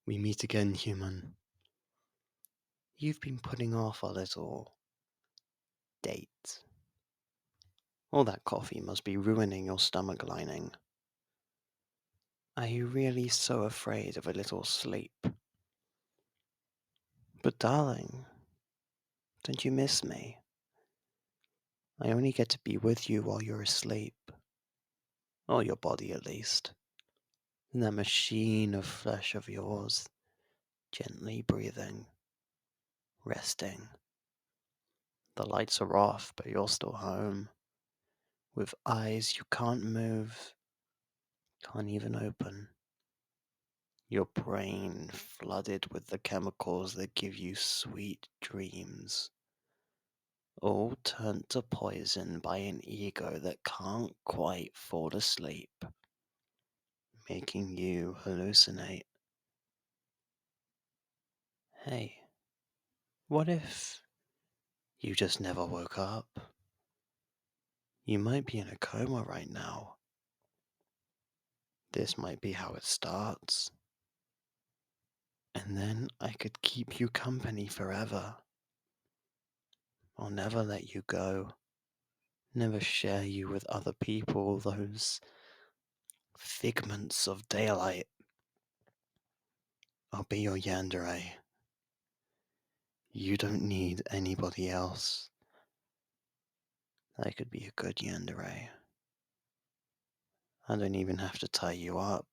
We meet again, human. You've been putting off our little date. All that coffee must be ruining your stomach lining. Are you really so afraid of a little sleep? But darling, don't you miss me? I only get to be with you while you're asleep. Or your body at least. In that machine of flesh of yours, gently breathing, resting. The lights are off, but you're still home. With eyes you can't move, can't even open. Your brain flooded with the chemicals that give you sweet dreams, all turned to poison by an ego that can't quite fall asleep, making you hallucinate. Hey, what if you just never woke up? You might be in a coma right now. This might be how it starts. And then I could keep you company forever. I'll never let you go. Never share you with other people, those figments of daylight. I'll be your Yandere. You don't need anybody else. I could be a good Yandere. I don't even have to tie you up,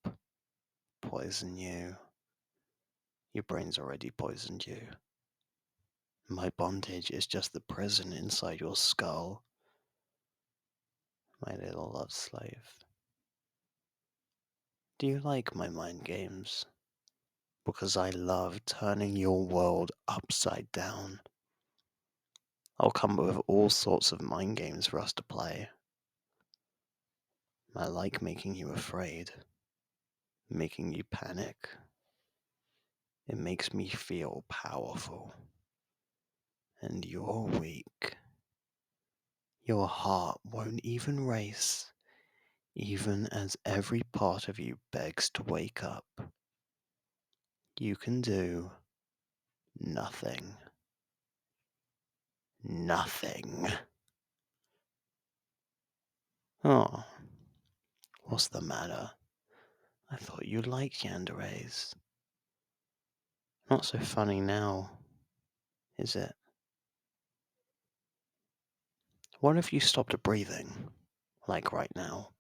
poison you. Your brain's already poisoned you. My bondage is just the prison inside your skull. My little love slave. Do you like my mind games? Because I love turning your world upside down. I'll come up with all sorts of mind games for us to play. I like making you afraid, making you panic. It makes me feel powerful. And you're weak. Your heart won't even race, even as every part of you begs to wake up. You can do nothing. Nothing. Oh, what's the matter? I thought you liked yanderes. Not so funny now, is it? What if you stopped breathing, like right now?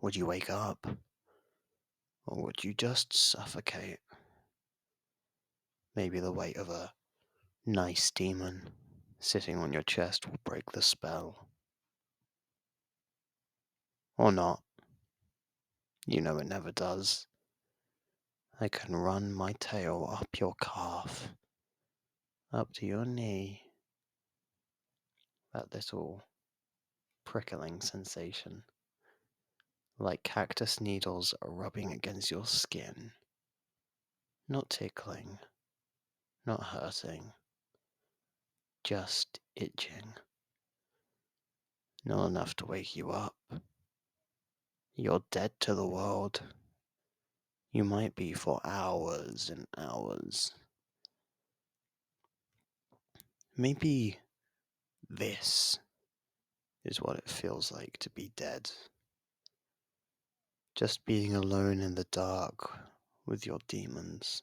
Would you wake up? Or would you just suffocate? Maybe the weight of a nice demon sitting on your chest will break the spell. Or not. You know it never does. I can run my tail up your calf, up to your knee. That little prickling sensation, like cactus needles rubbing against your skin. Not tickling, not hurting, just itching. Not enough to wake you up. You're dead to the world. You might be for hours and hours. Maybe this is what it feels like to be dead. Just being alone in the dark with your demons.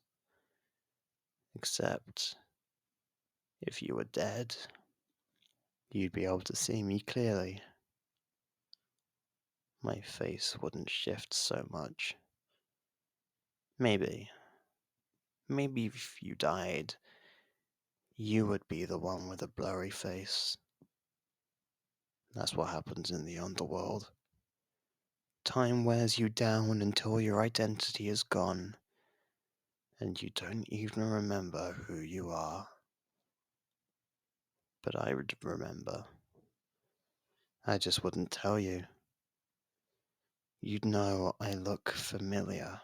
Except, if you were dead, you'd be able to see me clearly. My face wouldn't shift so much. Maybe. Maybe if you died, you would be the one with a blurry face. That's what happens in the underworld. Time wears you down until your identity is gone, and you don't even remember who you are. But I would remember. I just wouldn't tell you. You'd know I look familiar,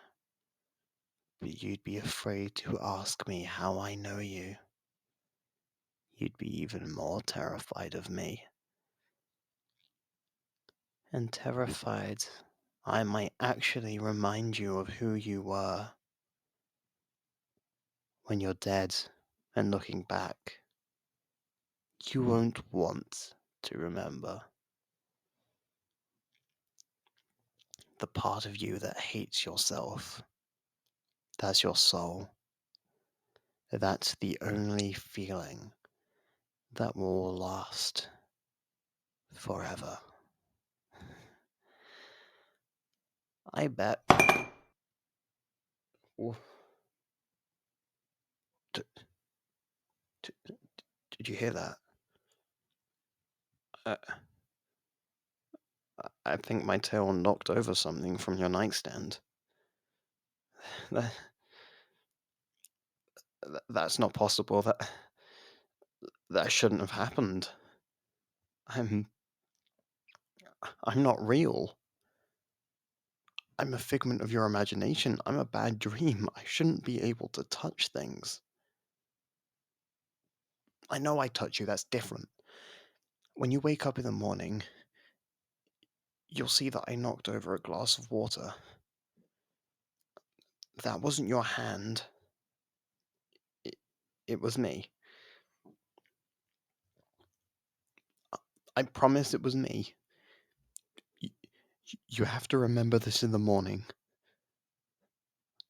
but you'd be afraid to ask me how I know you. You'd be even more terrified of me. And terrified I might actually remind you of who you were when you're dead and looking back. You won't want to remember the part of you that hates yourself. That's your soul. That's the only feeling that will last forever. I bet. Ooh, d- d- did you hear that? Uh, I think my tail knocked over something from your nightstand. That, that's not possible. That shouldn't have happened. I'm I'm not real. I'm a figment of your imagination. I'm a bad dream. I shouldn't be able to touch things. I know I touch you, that's different. When you wake up in the morning, you'll see that I knocked over a glass of water. That wasn't your hand. It, it was me. I promise it was me. Y- you have to remember this in the morning.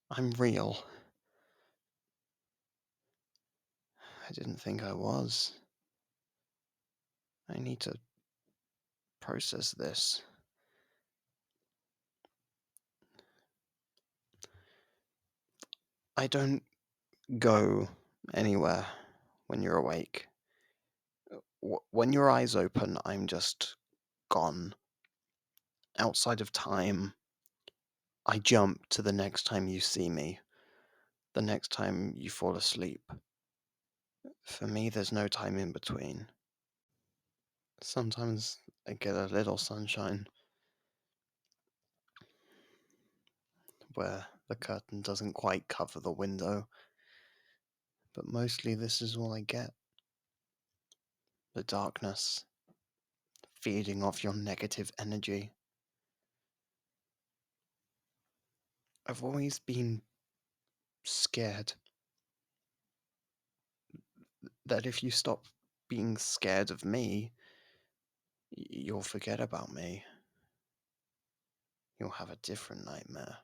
I'm real. I didn't think I was. I need to process this. I don't go anywhere when you're awake. When your eyes open, I'm just gone. Outside of time, I jump to the next time you see me, the next time you fall asleep. For me, there's no time in between. Sometimes I get a little sunshine where the curtain doesn't quite cover the window, but mostly this is all I get. The darkness, feeding off your negative energy. I've always been scared that if you stop being scared of me, you'll forget about me. You'll have a different nightmare.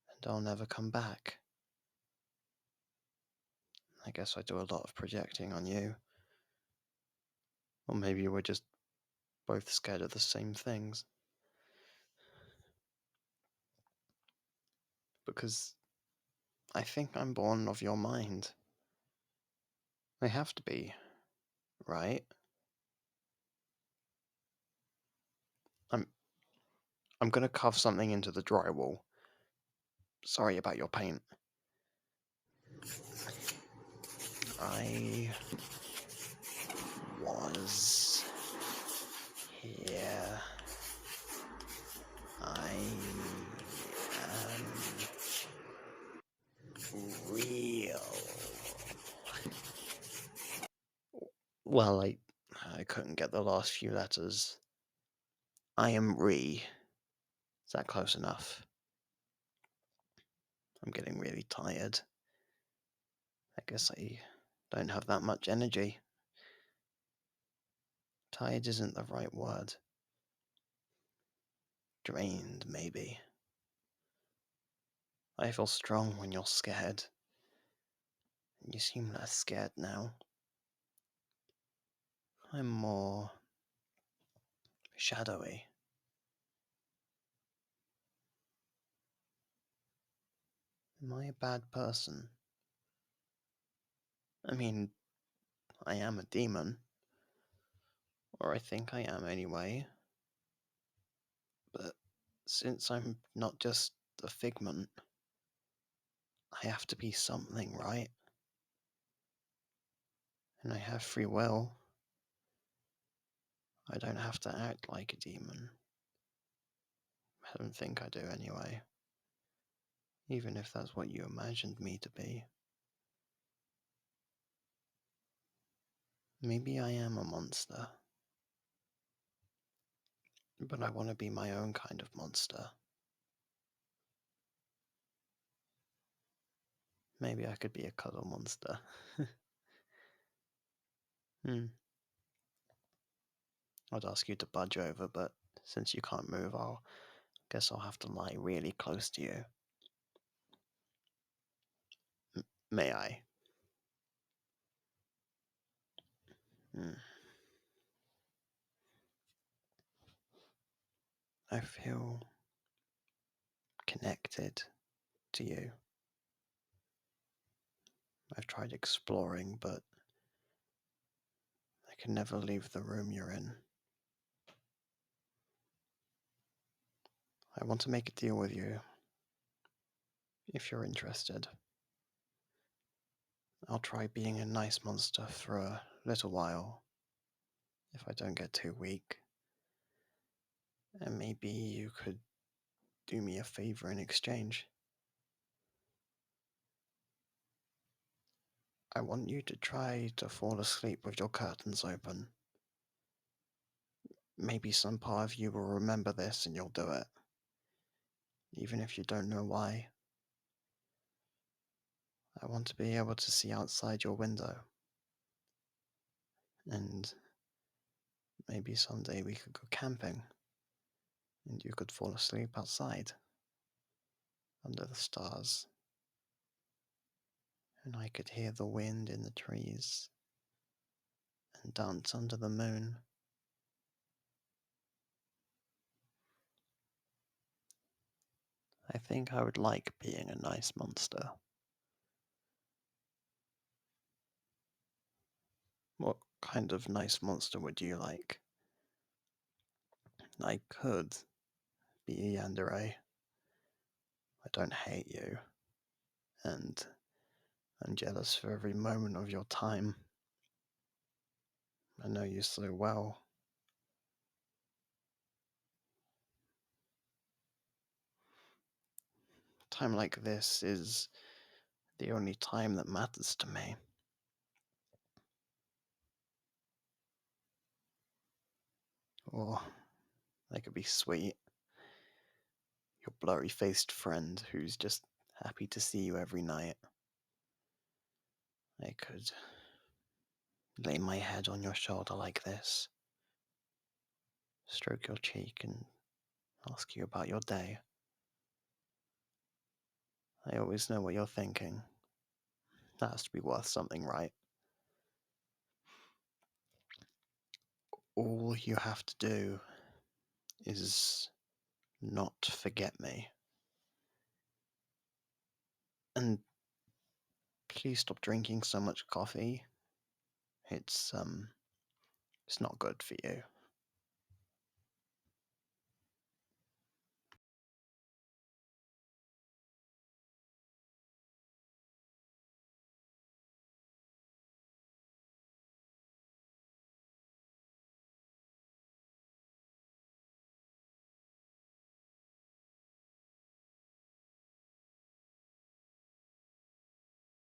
And I'll never come back. I guess I do a lot of projecting on you. Or maybe we're just both scared of the same things. Because I think I'm born of your mind. I have to be, right? I'm I'm gonna carve something into the drywall. Sorry about your paint. I was here. I am real. Well, I couldn't get the last few letters. I am Is that close enough? I'm getting really tired. I guess I don't have that much energy. Tired isn't the right word. Drained, maybe. I feel strong when you're scared. You seem less scared now. I'm more shadowy. Am I a bad person? I mean, I am a demon. Or I think I am anyway. But since I'm not just a figment, I have to be something, right? And I have free will. I don't have to act like a demon. I don't think I do anyway. Even if that's what you imagined me to be. Maybe I am a monster. But I want to be my own kind of monster. Maybe I could be a cuddle monster. Hmm. I'd ask you to budge over, but since you can't move, guess I'll have to lie really close to you. May I? Hmm. I feel connected to you. I've tried exploring, but I can never leave the room you're in. I want to make a deal with you, if you're interested. I'll try being a nice monster for a little while, if I don't get too weak. And maybe you could do me a favor in exchange. I want you to try to fall asleep with your curtains open. Maybe some part of you will remember this and you'll do it, even if you don't know why. I want to be able to see outside your window. And maybe someday we could go camping and you could fall asleep outside under the stars. And I could hear the wind in the trees and dance under the moon. I think I would like being a nice monster. What kind of nice monster would you like? I could be a Yandere. I don't hate you, and I'm jealous for every moment of your time. I know you so well. Time like this is the only time that matters to me. Or they could be sweet. Your blurry-faced friend who's just happy to see you every night. I could lay my head on your shoulder like this, stroke your cheek and ask you about your day. I always know what you're thinking. That has to be worth something, right? All you have to do is not forget me. And please stop drinking so much coffee. It's not good for you.